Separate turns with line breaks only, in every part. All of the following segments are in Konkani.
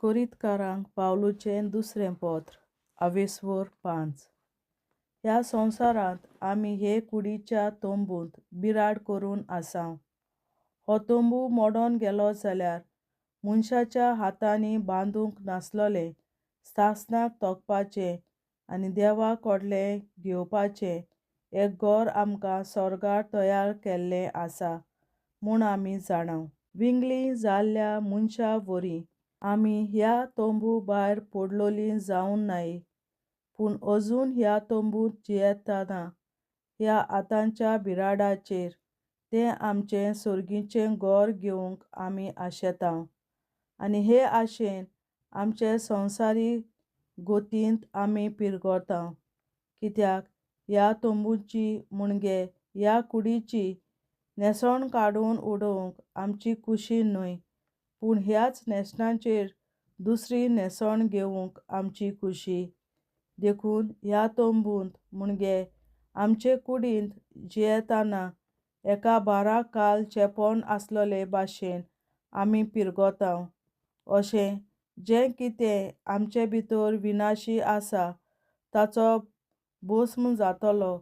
कोरिंथकारांक पावलुचें दुसरें पत्र आवेसवोर 5. ह्या संवसारांत आमी हे कुडीच्या तोंबूंत बिराड करून आसांव. हो तोंबू मोडोन गेलो जाल्यार मनशाच्या हातांनी बांदूंक नासलोलें सासणाक तोंकपाचें आनी देवा कडलें घेवपाचें एक घर आमकां स्वर्गार तयार केल्लें आसा म्हूण आमी जाणाव. विंगली जाल्ल्या मनशा वरी आमी ह्या तोंबू भायर पडलोलीं जावूं नाय, पूण अजून ह्या तोंबूंत जियेतना ह्या आतांच्या बिराडाचेर तें आमचें सुर्गीचें घर घेवंक आमी आशेतांव. आनी हे आशेन आमचे संवसारी गोतींत आमी पिरगोतांव, कित्याक ह्या तोंबूची म्हणगे ह्या कुडीची नेसण काडून उडोवंक आमची कुशी न्हय, पूण ह्याच नेसणाचेर दुसरी नेसण घेवंक आमची कुशी. देखून ह्या तोंबूंत म्हणगे आमचे कुडींत जियेतना एका बाराक काल चेंपोन आसलोले भाशेन आमी पिरगोतांव. अशें जें कितें आमचे भितर विनाशी आसा ताचो भस्म जातलो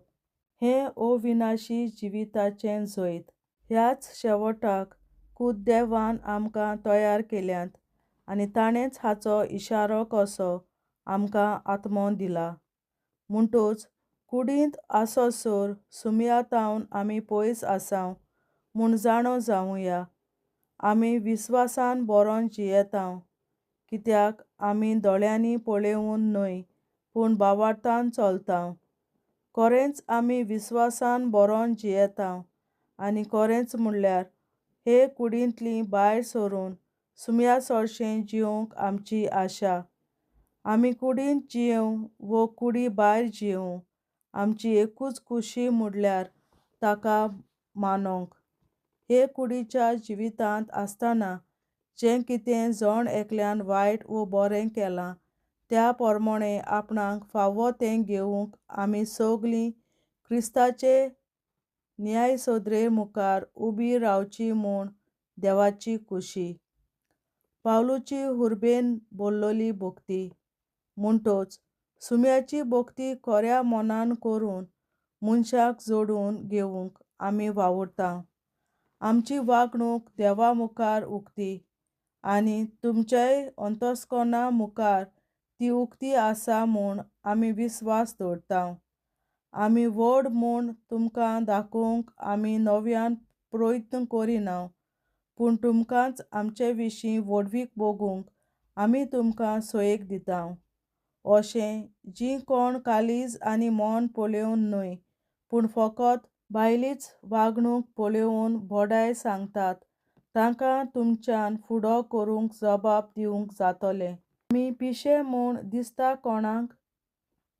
हें अविनाशी जिविताचें जैत. ह्याच शेवटाक खुद देवान आमकां तयार केल्यांत आनी ताणेंच हाचो इशारो कसो आमकां आत्मो दिला. म्हणटूच कुडींत आसोसोर सुमयातावन आमी पयस आसांव म्हूण जाणो जावुंया. आमी विस्वासान बरोन जियेतांव, कित्याक आमी दोळ्यांनी पळयून न्हय पूण भावार्थान चलतांव. खरेंच आमी विस्वासान बरोन जियेतांव आनी खरेंच म्हणल्यार हे कुडींतलीं भायर सरून सुमयाचोडशें जिवंक आमची आशा. आमी कुडींत जियेवं वो कुडी भायर जियेवं, आमची एकूच कुशी म्हणल्यार ताका मानोंक. हे कुडीच्या जिवितांत आसतना जें कितें जण एकल्यान वायट वो बरें केलां त्या पोरमोणें आपणाक फावो तें घेवंक आमी सोगलीं क्रिस्ताचे न्यायसोदरे मुखार उबीं रावचीं म्हूण देवाची कुशी. पावलुची हुर्बेन बोल्लोली भोक्ती. म्हणटूच सुमयाची भोक्ती खऱ्या मोनान करून मनशाक जोडून घेवंक आमी वावुरतांव. आमची वागणूक देवा मुखार उक्ती आनी तुमचेय अंतस्करणा मुखार ती उक्ती आसा म्हूण आमी विस्वास दवरतांव. आमी व्हड म्हूण तुमकां दाखोवंक आमी नव्यान प्रयत्न करिनांव, पूण तुमकांच आमचे विशीं व्हडवीक भोगूंक आमी तुमकां सयेक दितांव. अशें जीं कोण कालीज आनी मोन पळोवन न्हय पूण फकत भायलीच वागणूक पळोवन बोडाय सांगतात तांकां तुमच्यान फुडो करूंक जबाब दिवंक जातोलें. आमी पिशे म्हूण दिसता कोणाक?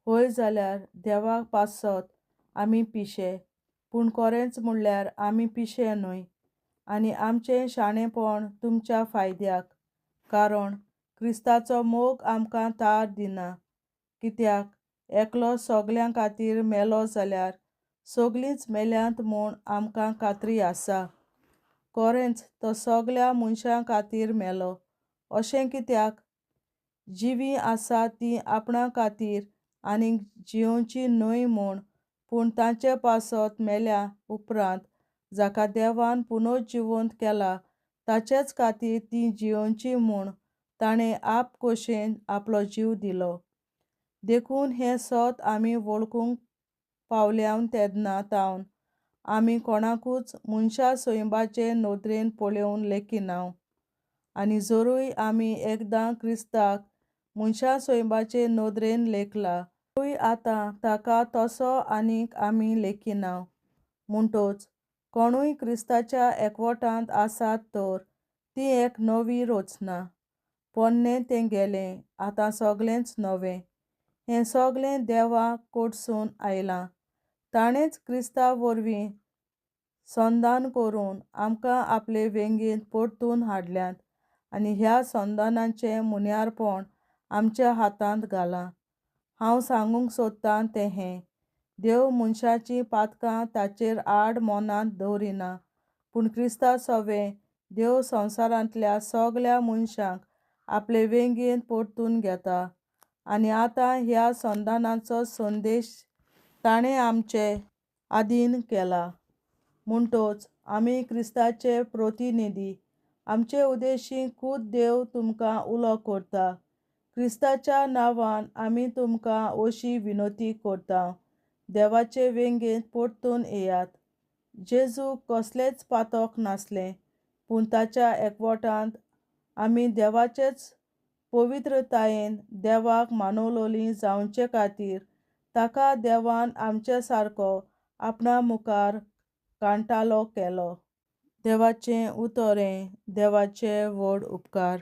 हय जाल्यार देवाक पासत आमी पिशे, पूण खरेंच म्हणल्यार आमी पिशे न्हय. आनी आमचें शाणेपण तुमच्या फायद्याक, कारण क्रिस्ताचो मोग आमकां तार दिना. कित्याक एकलो सोगल्यां खातीर मेलो जाल्यार सोगलींच मेल्यांत म्हूण आमकां खात्री आसा. खरेंच तो सोगल्या मनशां खातीर मेलो. अशें कित्याक? जिवीं आसा तीं आपणा खातीर आनीक जियोवचीं न्हय म्हूण, पूण तांचे पासत मेल्या उपरांत जाका देवान पुनर्जिवंत केला ताचेच खातीर तीं जियोवचीं म्हूण ताणें आपखुशेन आपलो जीव दिलो. देखून हें सत आमी वळखूंक पावल्याव तेन्ना तावन आमी कोणाकूच मनशा सोयीबाचे नदरेन पळोवन लेखिनांव. आनी जरूय आमी एकदां क्रिस्ताक मनशा सोयीबाचे नदरेन लेखला, तरूय आतां ताका तसो आनीक आमी लेखिनांव. म्हणटूच कोणूय क्रिस्ताच्या एकवटांत आसात तर ती एक नवी रचना. पोन्नें तें गेलें, आतां सोगलेंच नवें. हें सोगलें देवा कडसून आयलां. ताणेंच क्रिस्ता वरवीं संदान करून आमकां आपले वेंगेंत परतून हाडल्यांत आनी ह्या संदानाचें मुन्यारपण आमच्या हातांत घालां. हांव सांगूंक सोदतां तें हें: देव मनशाचीं पातकां ताचेर आड मोनांत दवरिना, पूण क्रिस्ता सोबें देव संवसारांतल्या सोगल्या मनशांक आपले वेंगेन परतून घेता आनी आतां ह्या संदानाचो संदेश ताणें आमचे आदीन केला. म्हणटच आमी क्रिस्ताचे प्रतिनिधी. आमचे उदेशीक खूद देव तुमकां उलो करता. क्रिस्ताच्या नांवान आमी तुमकां अशी विनोती करता, देवाचे वेंगेन परतून येयात. जेजूक कसलेंच पातक नासलें, पूण ताच्या एकवटांत आमी देवाचेच पवित्रतायेन देवाक मानवलोलीं जावचे खातीर ताका देवान आमचे सारको आपणा मुखार कांटालो केलो. देवाचें उतोरें. देवाचे व्हड उपकार.